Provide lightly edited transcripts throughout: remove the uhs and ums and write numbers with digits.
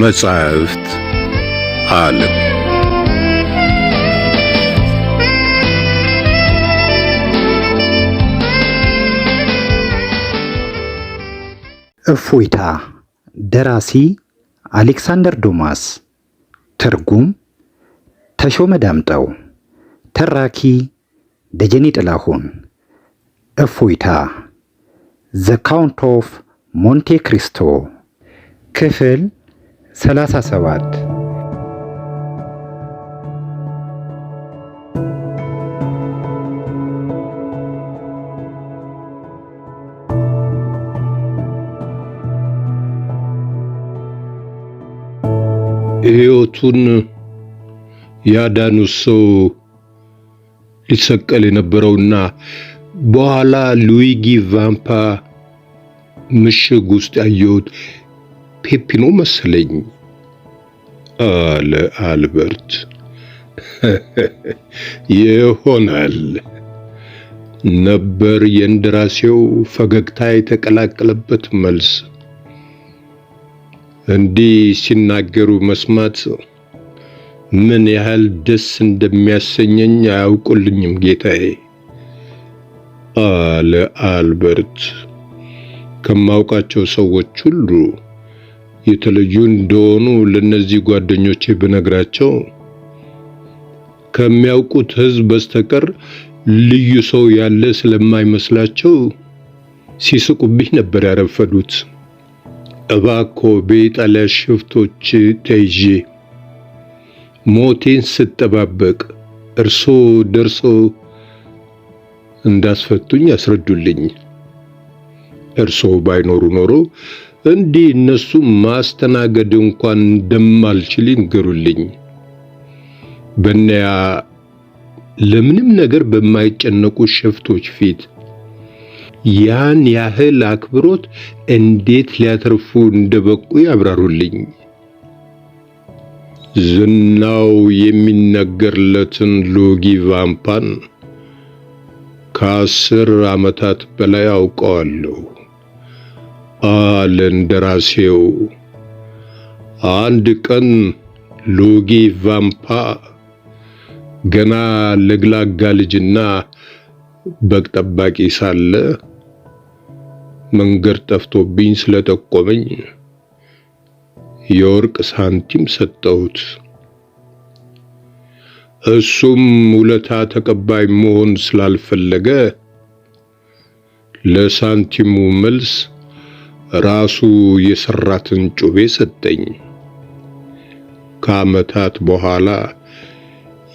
መጻሕፍት ዓለም እፎይታ ደራሲ አሌክሳንደር ዱማስ ትርጉም ተሾመ ዳምጠው ተራኪ ደጀኔ ጥላሁን እፎይታ ዘ ካውንት ኦፍ ሞንቴ ክሪስቶ ክፍል 37 ሕይወቱን ያዳኑት ሰው ሊሰቀል የነበረውና በኋላ ሉዊጊ ቫምፓ ምሽግ ውስጥ ያየሁት ፔፒኖ መሰለኝ አለ አልበርት። ይሆናል ነበር የእንደራሴው ፈገግታ የተቀላቀለበት መልስ። እንዲህ ሲናገሩ መስማት ምን ያህል ደስ እንደሚያሰኘኝ አያውቁልኝም ጌታዬ አለ አልበርት። ከማውቃቸው ሰዎች ሁሉ የተለዩ እንደሆኑ ለነዚህ ጓደኞቼ ብነግራቸው ከሚያውቁት ሕዝብ በስተቀር ልዩ ሰው ያለ ስለማይመስላቸው ሲስቁብኝ ነበር ያረፈዱት። እባክዎ በኢጣሊያ ሽፍቶች ተይዤ ሞቴን ስጠባበቅ እርሶ ደርሶ እንዳስፈቱኝ ያስረዱልኝ። እርሶ ባይኖሩ ኖሮ እንዲህ እነሱ ማስተናገድ እንኳን እንደማልችል ይንገሩልኝ። በእነያ ለምንም ነገር በማይጨነቁ ሽፍቶች ፊት ያን ያህል አክብሮት እንዴት ሊያተርፉ እንደበቁ ያብራሩልኝ። ዝናው የሚነገርለትን ሉዊጊ ቫምፓን ከ10 ዓመታት በላይ አውቀዋለሁ አለ እንደራሴው። አንድ ቀን ሉዊጊ ቫምፓ ገና ለግላጋ ልጅና በግ ጠባቂ ሳለ መንገድ ጠፍቶብኝ ስለጠቆመኝ የወርቅ ሳንቲም ሰጠሁት። እሱም ውለታ ተቀባይ መሆን ስላልፈለገ ለሳንቲሙ መልስ ራሱ የሰራትን ጩቤ ሰጠኝ። ከዓመታት በኋላ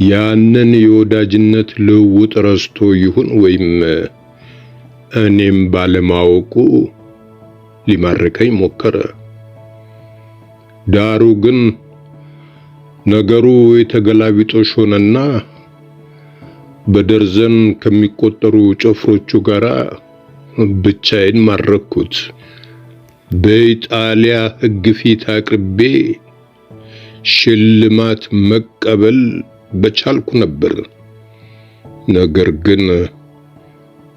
ያንን የወዳጅነት ልውውጥ ረስቶ ይሁን ወይም እኔም ባለማወቁ ሊማርከኝ ሞከረ። ዳሩ ግን ነገሩ የተገላቢጦሽ ሆነና በደርዘን ከሚቆጠሩ ጭፍሮቹ ጋር ብቻዬን ማረኩት። በኢጣሊያ ሕግ ፊት አቅርቤ ሽልማት መቀበል በቻልኩ ነበር። ነገር ግን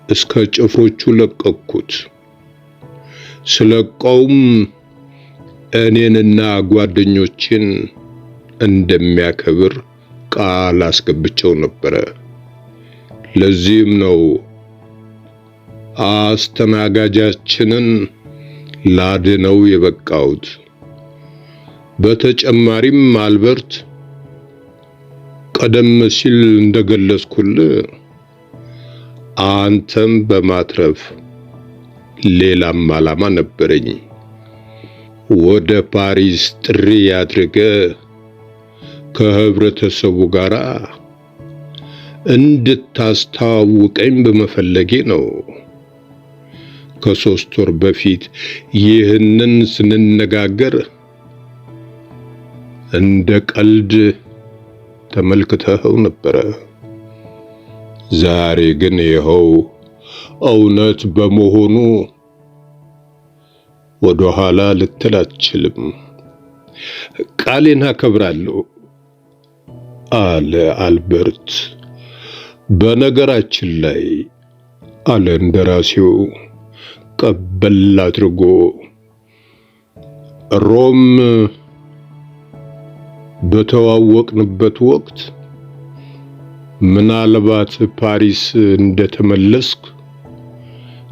እስከ ጭፍሮቹ ለቀቅኩት። ስለቀውም እኔንና ጓደኞቼን እንደሚያከብር ቃል አስገብቸው ነበር። ለዚህም ነው አስተናጋጃችንን ላድነው የበቃሁት። በተጨማሪም አልበርት ቀደም ሲል እንደገለጽኩልህ አንተም በማትረፍ ሌላም ዓላማ ነበረኝ። ወደ ፓሪስ ጥሪ አድርገህ ከህብረተሰቡ ጋር እንድታስተዋውቀኝ በመፈለጌ ነው። ከ3 ወር በፊት ይህንን ስንነጋገር እንደ ቀልድ ተመልክተኸው ነበረ። ዛሬ ግን ይኸው እውነት በመሆኑ ወደ ኋላ ልትል አትችልም። ቃሌን አከብራለሁ አለ አልበርት። በነገራችን ላይ አለ እንደራሴው ቀበል አድርጎ ሮም በተዋወቅንበት ወቅት ምናልባት ፓሪስ እንደተመለስክ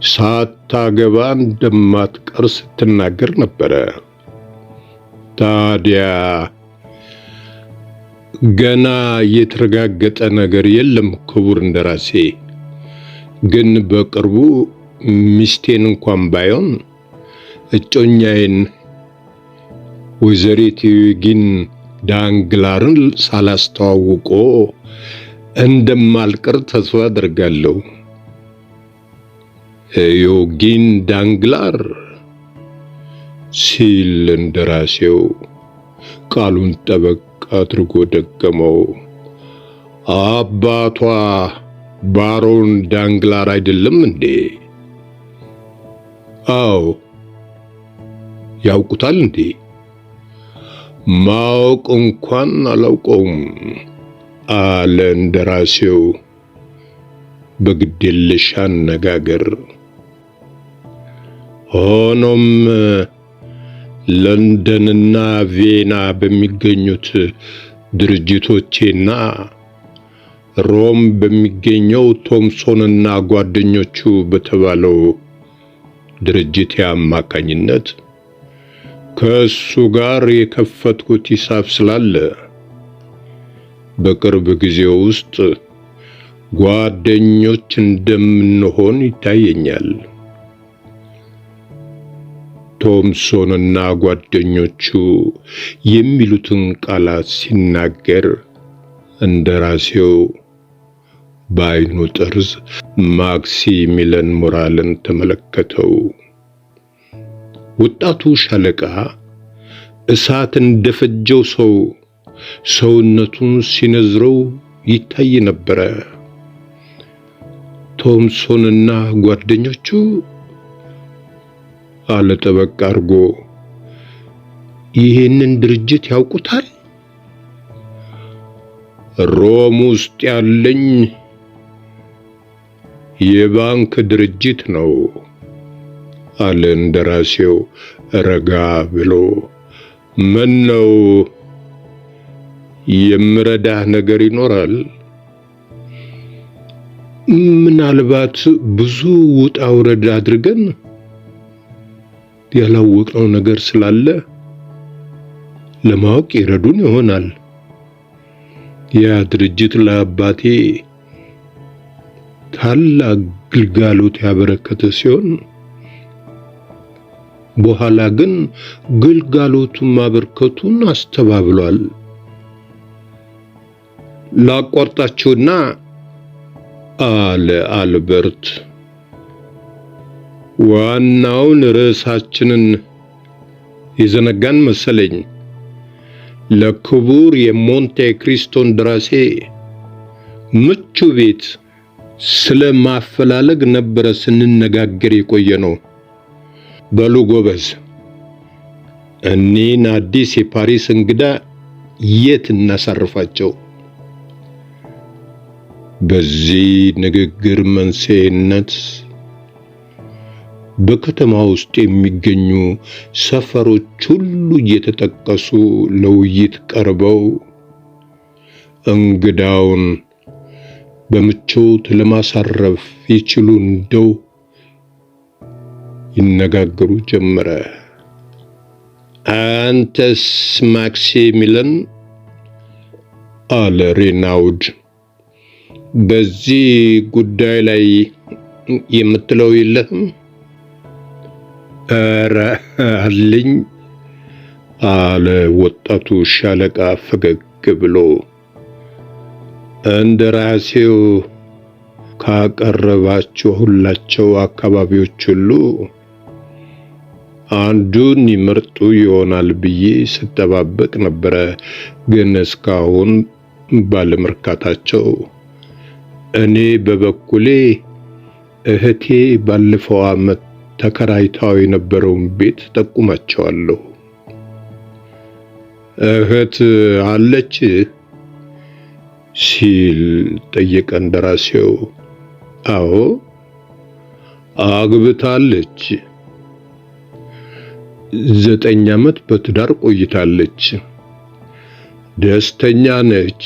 ሳታገባ እንደማትቀር ስትናገር ነበረ። ታዲያ ገና የተረጋገጠ ነገር የለም ክቡር እንደራሴ። ግን በቅርቡ ሚስቴን እንኳን ባይሆን እጮኛዬን ወይዘሪት ዩጂን ዳንግላርን ሳላስተዋውቆ እንደማልቀር ተስፋ አደርጋለሁ። ዩጂን ዳንግላር ሲል እንደራሴው ቃሉን ጠበቅ አድርጎ ደገመው። አባቷ ባሮን ዳንግላር አይደለም እንዴ? አዎ። ያውቁታል እንዴ? ማወቅ እንኳን አላውቀውም አለ እንደራሴው በግዴለሽ አነጋገር። ሆኖም ለንደንና ቪየና በሚገኙት ድርጅቶቼና ሮም በሚገኘው ቶምሶንና ጓደኞቹ በተባለው ድርጅት አማካኝነት ከእሱ ጋር የከፈትኩት ሂሳብ ስላለ በቅርብ ጊዜ ውስጥ ጓደኞች እንደምንሆን ይታየኛል። ቶምሶንና ጓደኞቹ የሚሉትን ቃላት ሲናገር እንደራሴው በዓይኑ ጠርዝ ማክሲሚለን ሞራልን ተመለከተው። ወጣቱ ሻለቃ እሳት እንደፈጀው ሰው ሰውነቱን ሲነዝረው ይታይ ነበረ። ቶምሶንና ጓደኞቹ አለ ጠበቅ አድርጎ። ይህንን ድርጅት ያውቁታል? ሮም ውስጥ ያለኝ የባንክ ድርጅት ነው አለ እንደራሴው ረጋ ብሎ። ምን ነው የምረዳህ ነገር ይኖራል? ምናልባት ብዙ ውጣ ውረድ አድርገን ያላወቅነው ነገር ስላለ ለማወቅ ይረዱን ይሆናል። ያ ድርጅት ለአባቴ ታላቅ ግልጋሎት ያበረከተ ሲሆን በኋላ ግን ግልጋሎቱን ማበርከቱን አስተባብሏል። ላቋርጣችሁና አለ አልበርት ዋናውን ርዕሳችንን የዘነጋን መሰለኝ። ለክቡር የሞንቴ ክሪስቶን ደራሴ ምቹ ቤት ስለ ማፈላለግ ነበረ ስንነጋገር የቆየ ነው። በሉ ጎበዝ፣ እኔን አዲስ የፓሪስ እንግዳ የት እናሳርፋቸው? በዚህ ንግግር መንስኤነት በከተማ ውስጥ የሚገኙ ሰፈሮች ሁሉ እየተጠቀሱ ለውይይት ቀርበው እንግዳውን በምቾት ለማሳረፍ ይችሉ እንደው ይነጋገሩ ጀመረ። አንተስ ማክሲሚለን አለ ሬናውድ፣ በዚህ ጉዳይ ላይ የምትለው የለህም? ኧረ አለኝ አለ ወጣቱ ሻለቃ ፈገግ ብሎ። እንደራሴው ካቀረባችሁላቸው አካባቢዎች ሁሉ አንዱን ይመርጡ ይሆናል ብዬ ስጠባበቅ ነበረ፣ ግን እስካሁን ባለመርካታቸው እኔ በበኩሌ እህቴ ባለፈው ዓመት ተከራይታው የነበረውን ቤት ጠቁማቸዋለሁ። እህት አለች ሲል ጠየቀ እንደራሴው። አዎ አግብታለች። 9 ዓመት በትዳር ቆይታለች። ደስተኛ ነች።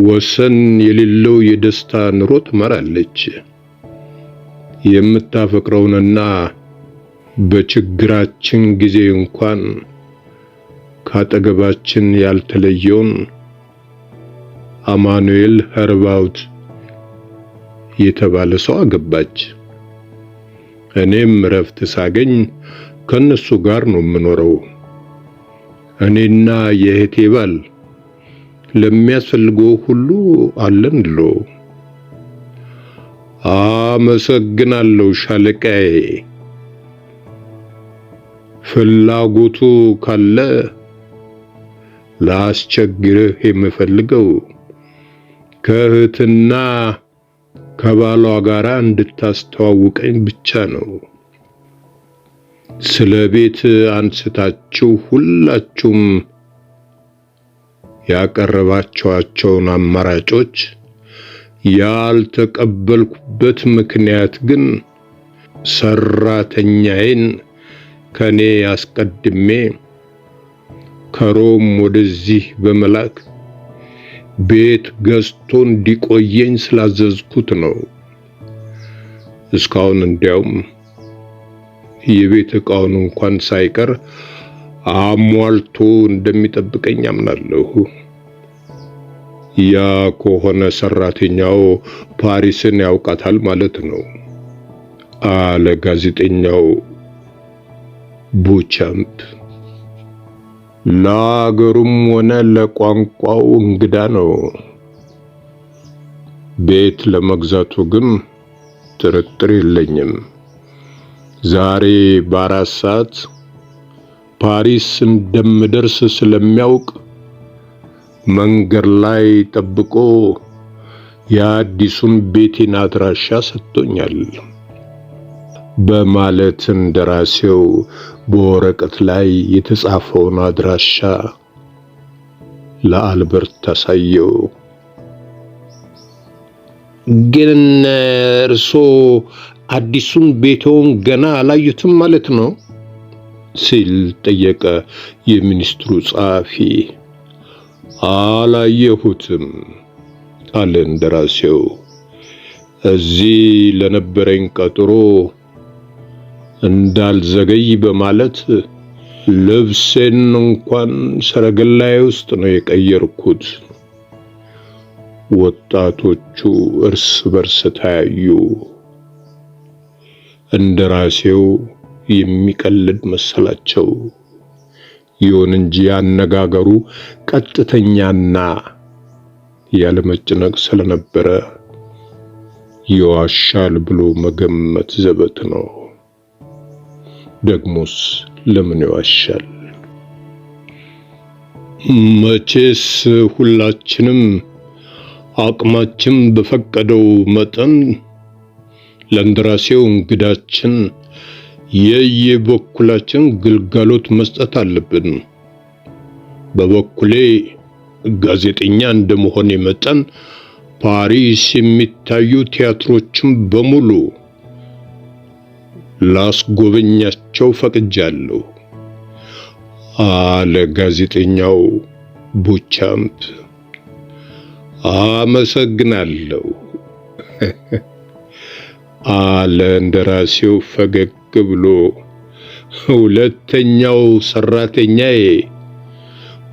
ወሰን የሌለው የደስታ ኑሮ ትመራለች። የምታፈቅረውንና በችግራችን ጊዜ እንኳን ካጠገባችን ያልተለየውን አማኑኤል ኸርባውት የተባለ ሰው አገባች። እኔም እረፍት ሳገኝ ከነሱ ጋር ነው የምኖረው። እኔና የእህቴ ባል ለሚያስፈልገው ሁሉ አለንሎ። አመሰግናለሁ ሻለቃዬ። ፍላጎቱ ካለ ላስቸግርህ የምፈልገው ከእህትና ከባሏ ጋር እንድታስተዋውቀኝ ብቻ ነው። ስለ ቤት አንስታችሁ ሁላችሁም ያቀረባችኋቸውን አማራጮች ያልተቀበልኩበት ምክንያት ግን ሰራተኛዬን ከኔ አስቀድሜ ከሮም ወደዚህ በመላክ ቤት ገዝቶ እንዲቆየኝ ስላዘዝኩት ነው። እስካሁን እንዲያውም የቤት ዕቃውን እንኳን ሳይቀር አሟልቶ እንደሚጠብቀኝ አምናለሁ። ያ ከሆነ ሰራተኛው ፓሪስን ያውቃታል ማለት ነው አለ ጋዜጠኛው ቡቻምፕ። ለአገሩም ሆነ ለቋንቋው እንግዳ ነው። ቤት ለመግዛቱ ግን ጥርጥር የለኝም። ዛሬ በ4 ሰዓት ፓሪስ እንደምደርስ ስለሚያውቅ መንገድ ላይ ጠብቆ የአዲሱን ቤቴን አድራሻ ሰጥቶኛል በማለት እንደራሴው በወረቀት ላይ የተጻፈውን አድራሻ ለአልበርት ታሳየው። ግን እርሶ አዲሱን ቤቶን ገና አላዩትም ማለት ነው ሲል ጠየቀ የሚኒስትሩ ጸሐፊ። አላየሁትም አለ እንደራሴው። እዚህ ለነበረኝ ቀጠሮ እንዳልዘገይ በማለት ልብሴን እንኳን ሰረገላዬ ውስጥ ነው የቀየርኩት። ወጣቶቹ እርስ በርስ ተያዩ። እንደራሴው የሚቀልድ መሰላቸው። ይሁን እንጂ አነጋገሩ ቀጥተኛና ያለመጨነቅ ስለነበረ ይዋሻል ብሎ መገመት ዘበት ነው። ደግሞስ ለምን ይዋሻል? መቼስ ሁላችንም አቅማችን በፈቀደው መጠን ለእንደራሴው እንግዳችን የየበኩላችን ግልጋሎት መስጠት አለብን። በበኩሌ ጋዜጠኛ እንደመሆኔ መጠን ፓሪስ የሚታዩ ቲያትሮችን በሙሉ ላስጎበኛቸው ፈቅጃለሁ አለ ጋዜጠኛው ቡቻምፕ። አመሰግናለሁ አለ እንደራሴው ፈገግ ብሎ። ሁለተኛው ሰራተኛዬ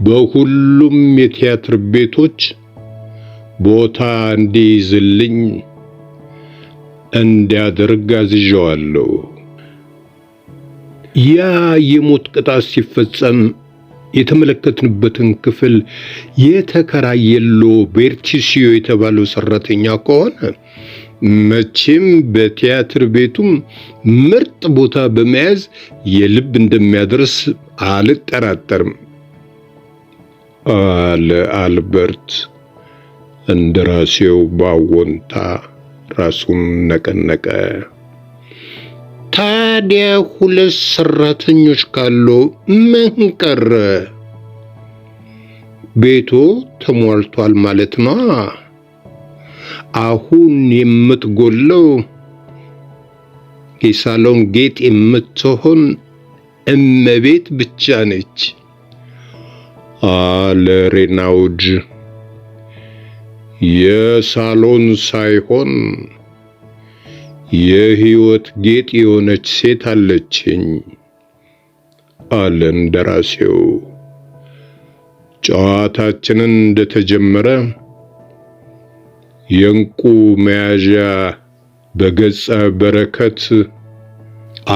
በሁሉም የቲያትር ቤቶች ቦታ እንዲይዝልኝ እንዲያደርግ አዝዤዋለሁ። ያ የሞት ቅጣት ሲፈጸም የተመለከትንበትን ክፍል የተከራየሎ ቤርቲሲዮ የተባለው ሰራተኛ ከሆነ መቼም በቲያትር ቤቱም ምርጥ ቦታ በመያዝ የልብ እንደሚያደርስ አልጠራጠርም አለ አልበርት። እንደራሴው ባወንታ ራሱን ነቀነቀ። ታዲያ 2 ሰራተኞች ካሉ ምን ቀረ? ቤቱ ተሟልቷል ማለት ነው። አሁን የምትጎለው የሳሎን ጌጥ የምትሆን እመቤት ብቻ ነች። አለ ሬናውድ። የሳሎን ሳይሆን የሕይወት ጌጥ የሆነች ሴት አለችኝ አለ እንደራሴው። ጨዋታችንን እንደተጀመረ የእንቁ መያዣ በገጸ በረከት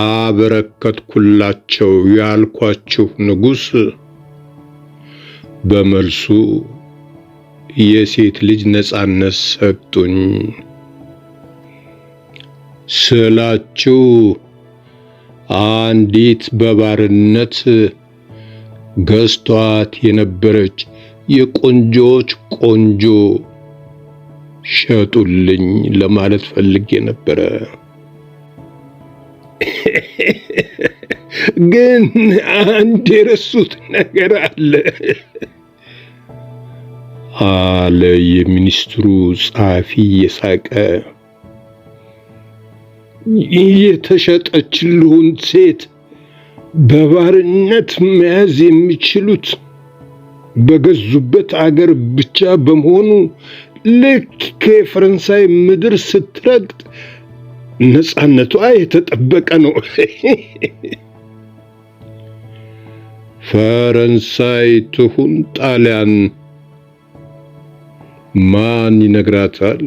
አበረከትኩላቸው ያልኳችሁ ንጉሥ በመልሱ የሴት ልጅ ነጻነት ሰጡኝ ስላችሁ አንዲት በባርነት ገዝቷት የነበረች የቆንጆች ቆንጆ ሸጡልኝ ለማለት ፈልጌ ነበረ። ግን አንድ የረሱት ነገር አለ የሚኒስትሩ ጸሐፊ የሳቀ። የተሸጠችልውን ሴት በባርነት መያዝ የሚችሉት በገዙበት አገር ብቻ በመሆኑ ልክ ከፈረንሳይ ምድር ስትረግጥ ነፃነቷ የተጠበቀ ነው። ፈረንሳይ ትሁን ጣሊያን ማን ይነግራታል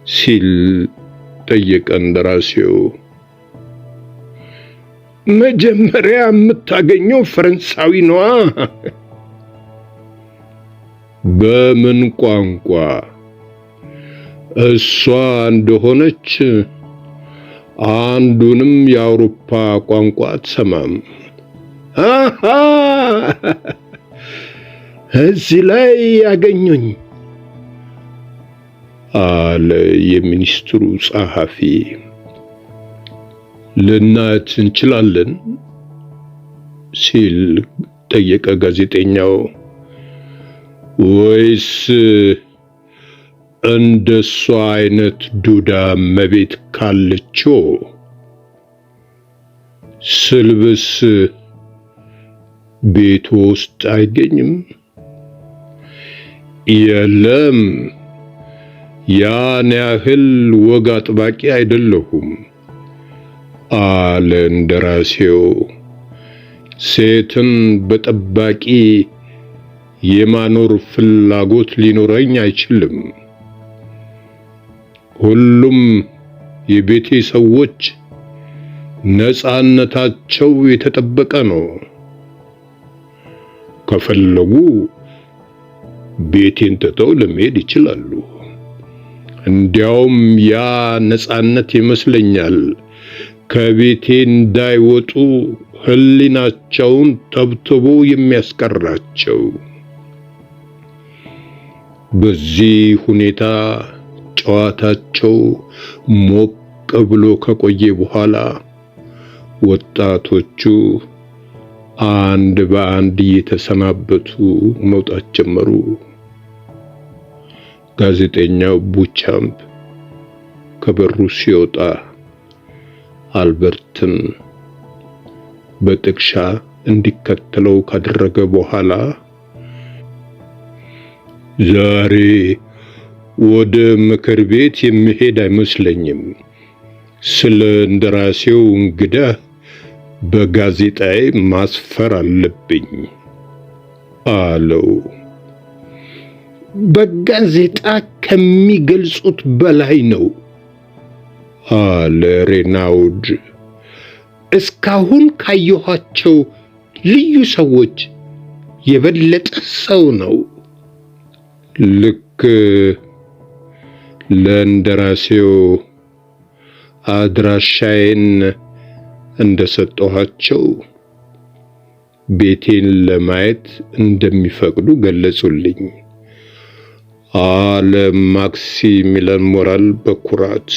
ሲል ጠየቀ እንደራሴው። መጀመሪያ የምታገኘው ፈረንሳዊ ነዋ። በምን ቋንቋ? እሷ እንደሆነች አንዱንም የአውሮፓ ቋንቋ አትሰማም። እዚህ ላይ ያገኙኝ አለ የሚኒስትሩ ጸሐፊ። ልናያት እንችላለን ሲል ጠየቀ ጋዜጠኛው። ወይስ እንደሷ አይነት ዱዳ መቤት ካለችው ስልብስ ቤት ውስጥ አይገኝም? የለም፣ ያን ያህል ወግ አጥባቂ አይደለሁም አለ እንደራሴው። ሴትን በጠባቂ የማኖር ፍላጎት ሊኖረኝ አይችልም። ሁሉም የቤቴ ሰዎች ነፃነታቸው የተጠበቀ ነው። ከፈለጉ ቤቴን ትተው ለመሄድ ይችላሉ። እንዲያውም ያ ነፃነት ይመስለኛል ከቤቴ እንዳይወጡ ሕሊናቸውን ተብትቦ የሚያስቀራቸው። በዚህ ሁኔታ ጨዋታቸው ሞቅ ብሎ ከቆየ በኋላ ወጣቶቹ አንድ በአንድ እየተሰናበቱ መውጣት ጀመሩ። ጋዜጠኛው ቡቻምፕ ከበሩ ሲወጣ አልበርትን በጥቅሻ እንዲከተለው ካደረገ በኋላ ዛሬ ወደ ምክር ቤት የሚሄድ አይመስለኝም፣ ስለ እንደራሴው እንግዳ በጋዜጣዬ ማስፈር አለብኝ አለው። በጋዜጣ ከሚገልጹት በላይ ነው አለ ሬናውድ። እስካሁን ካየኋቸው ልዩ ሰዎች የበለጠ ሰው ነው። ልክ ለእንደራሴው አድራሻዬን እንደሰጠኋቸው ቤቴን ለማየት እንደሚፈቅዱ ገለጹልኝ አለ ማክሲሚሊያን ሞራል በኩራት።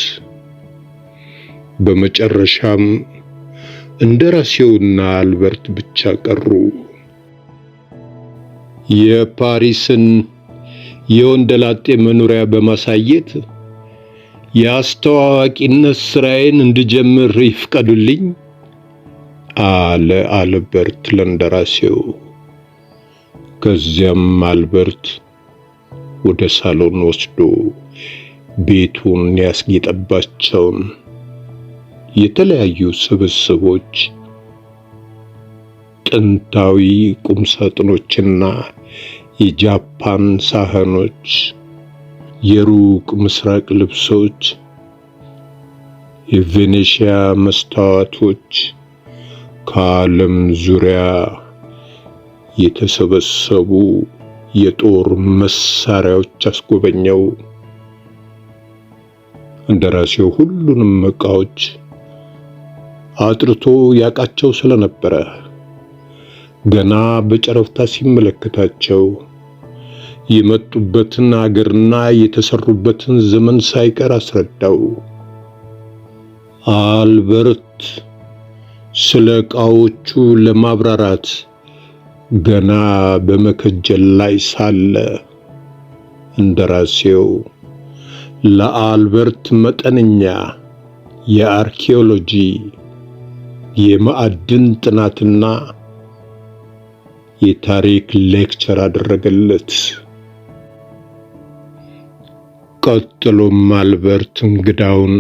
በመጨረሻም እንደራሴውና አልበርት ብቻ ቀሩ። የፓሪስን የወንደላጤ መኖሪያ በማሳየት የአስተዋዋቂነት ስራዬን እንድጀምር ይፍቀዱልኝ አለ አልበርት ለእንደራሴው። ከዚያም አልበርት ወደ ሳሎን ወስዶ ቤቱን ያስጌጠባቸውን የተለያዩ ስብስቦች፣ ጥንታዊ ቁምሳጥኖችና የጃፓን ሳህኖች፣ የሩቅ ምስራቅ ልብሶች፣ የቬኔሺያ መስታወቶች፣ ከዓለም ዙሪያ የተሰበሰቡ የጦር መሳሪያዎች አስጎበኘው። እንደራሴው ሁሉንም ዕቃዎች አጥርቶ ያውቃቸው ስለነበረ ገና በጨረፍታ ሲመለከታቸው የመጡበትን አገርና የተሰሩበትን ዘመን ሳይቀር አስረዳው። አልበርት ስለ ዕቃዎቹ ለማብራራት ገና በመከጀል ላይ ሳለ እንደራሴው ለአልበርት መጠነኛ የአርኪኦሎጂ የማዕድን ጥናትና የታሪክ ሌክቸር አደረገለት። ቀጥሎም አልበርት እንግዳውን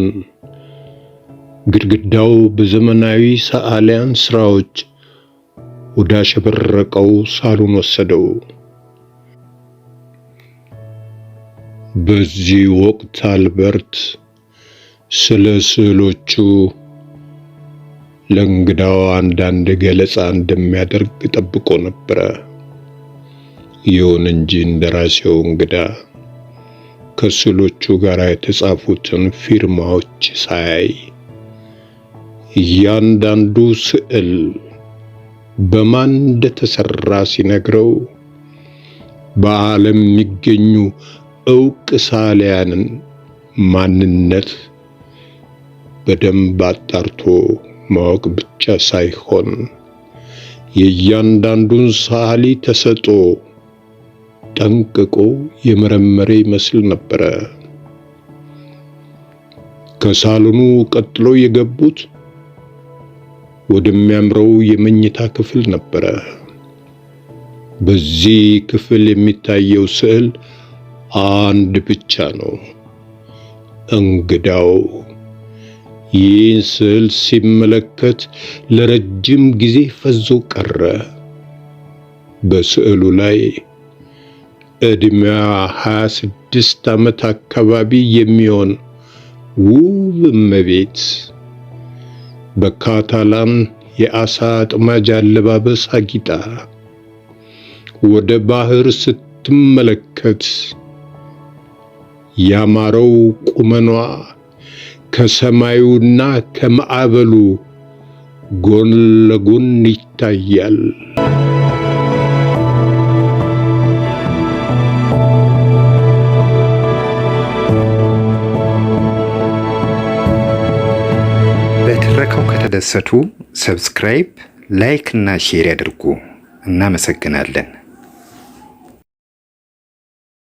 ግድግዳው በዘመናዊ ሰዓሊያን ስራዎች ወዳሸበረቀው ሳሎን ወሰደው። በዚህ ወቅት አልበርት ስለ ስዕሎቹ ለእንግዳው አንዳንድ ገለጻ እንደሚያደርግ ጠብቆ ነበረ። ይሁን እንጂ እንደራሴው እንግዳ ከስዕሎቹ ጋር የተጻፉትን ፊርማዎች ሳያይ እያንዳንዱ ስዕል በማን እንደተሰራ ሲነግረው በዓለም የሚገኙ ዕውቅ ሰዓሊያንን ማንነት በደንብ አጣርቶ ማወቅ ብቻ ሳይሆን የእያንዳንዱን ሰዓሊ ተሰጥኦ ጠንቅቆ የመረመረ ይመስል ነበረ። ከሳሎኑ ቀጥሎ የገቡት ወደሚያምረው የመኝታ ክፍል ነበረ። በዚህ ክፍል የሚታየው ስዕል አንድ ብቻ ነው። እንግዳው ይህን ስዕል ሲመለከት ለረጅም ጊዜ ፈዞ ቀረ። በስዕሉ ላይ ዕድሜዋ 26 ዓመት አካባቢ የሚሆን ውብ እመቤት በካታላን የአሳ አጥማጅ አለባበስ አጊጣ ወደ ባህር ስትመለከት ያማረው ቁመኗ ከሰማዩና ከማዕበሉ ጎን ለጎን ይታያል። በትረካው ከተደሰቱ ሰብስክራይብ፣ ላይክ እና ሼር ያድርጉ። እናመሰግናለን።